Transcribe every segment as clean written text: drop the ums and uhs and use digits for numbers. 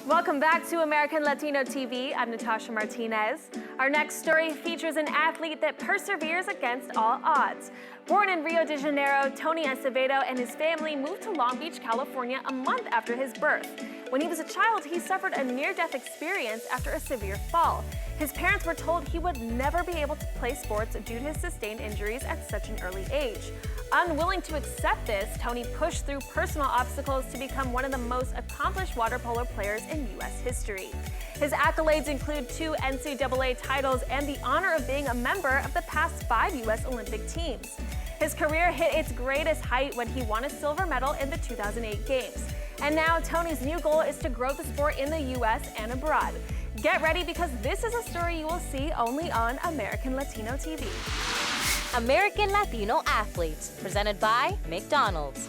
Welcome back to American Latino TV. I'm Natasha Martinez. Our next story features an athlete that perseveres against all odds. Born in Rio de Janeiro, Tony Azevedo and his family moved to Long Beach, California a month after his birth. When he was a child, he suffered a near-death experience after a severe fall. His parents were told he would never be able to play sports due to his sustained injuries at such an early age. Unwilling to accept this, Tony pushed through personal obstacles to become one of the most accomplished water polo players in U.S. history. His accolades include 2 NCAA titles and the honor of being a member of the past 5 U.S. Olympic teams. His career hit its greatest height when he won a silver medal in the 2008 Games. And now Tony's new goal is to grow the sport in the U.S. and abroad. Get ready because this is a story you will see only on American Latino TV. American Latino Athletes, presented by McDonald's.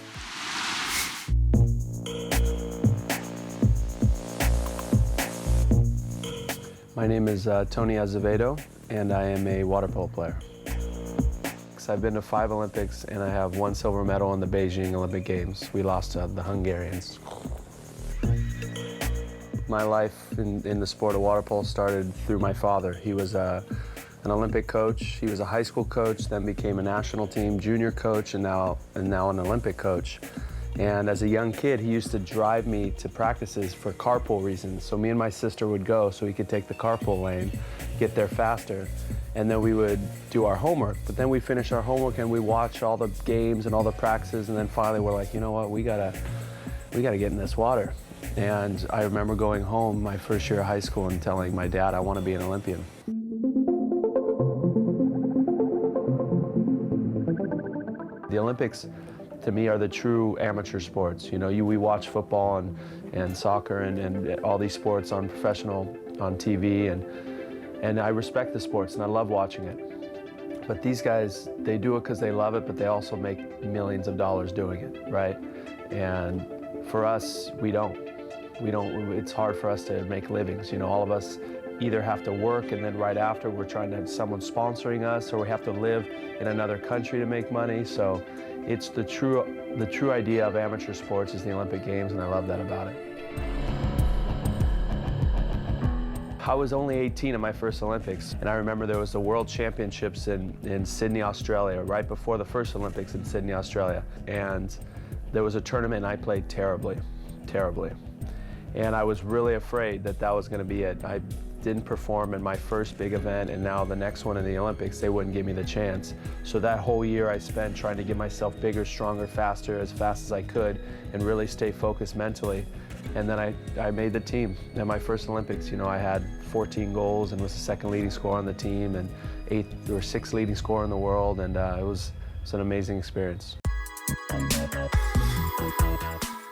My name is Tony Azevedo, and I am a water polo player. I've been to 5 Olympics, and I have 1 silver medal in the Beijing Olympic Games. We lost to the Hungarians. My life in the sport of water polo started through my father. He was an Olympic coach. He was a high school coach, then became a national team junior coach, and now an Olympic coach. And as a young kid, he used to drive me to practices for carpool reasons. So me and my sister would go so he could take the carpool lane, get there faster, and then we would do our homework. But then we finish our homework and we watch all the games and all the practices, and then finally we're like, you know what, we gotta get in this water. And I remember going home my first year of high school and telling my dad I want to be an Olympian. The Olympics, to me, are the true amateur sports. You know, we watch football and soccer and all these sports on TV, and I respect the sports and I love watching it. But these guys, they do it because they love it, but they also make millions of dollars doing it, right? And for us, we don't. It's hard for us to make livings. You know, all of us either have to work and then right after we're trying to have someone sponsoring us, or we have to live in another country to make money. So it's the true idea of amateur sports is the Olympic Games, and I love that about it. I was only 18 at my first Olympics, and I remember there was the World Championships in Sydney, Australia, right before the first Olympics in Sydney, Australia. And there was a tournament and I played terribly. And I was really afraid that was gonna be it. I didn't perform in my first big event, and now the next one in the Olympics, they wouldn't give me the chance. So that whole year I spent trying to get myself bigger, stronger, faster, as fast as I could, and really stay focused mentally. And then I made the team at my first Olympics. You know, I had 14 goals and was the 2nd leading scorer on the team, and 8th or 6th leading scorer in the world, and it was an amazing experience.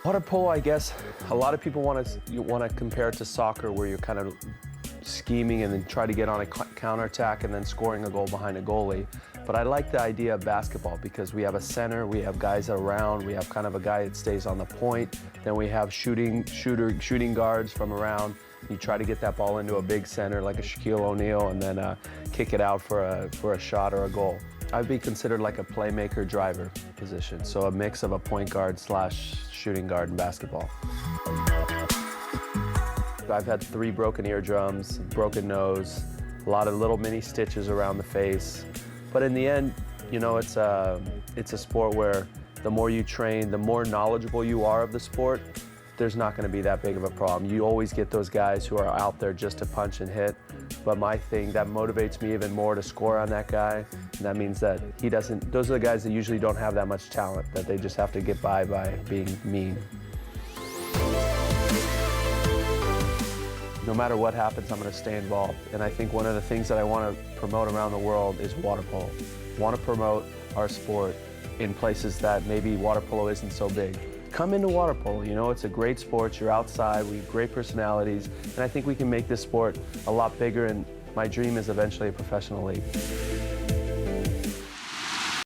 Water polo, I guess, a lot of people want to compare it to soccer, where you're kind of scheming and then try to get on a counterattack and then scoring a goal behind a goalie. But I like the idea of basketball because we have a center, we have guys around, we have kind of a guy that stays on the point, then we have shooting guards from around. You try to get that ball into a big center like a Shaquille O'Neal and then kick it out for a shot or a goal. I'd be considered like a playmaker driver position, so a mix of a point guard / shooting guard in basketball. I've had 3 broken eardrums, broken nose, a lot of little mini stitches around the face. But in the end, you know, it's a sport where the more you train, the more knowledgeable you are of the sport, there's not going to be that big of a problem. You always get those guys who are out there just to punch and hit. But my thing, that motivates me even more to score on that guy. And that means that those are the guys that usually don't have that much talent, that they just have to get by being mean. No matter what happens, I'm going to stay involved. And I think one of the things that I want to promote around the world is water polo. I want to promote our sport in places that maybe water polo isn't so big. Come into water polo, you know, it's a great sport, you're outside, we have great personalities, and I think we can make this sport a lot bigger, and my dream is eventually a professional league.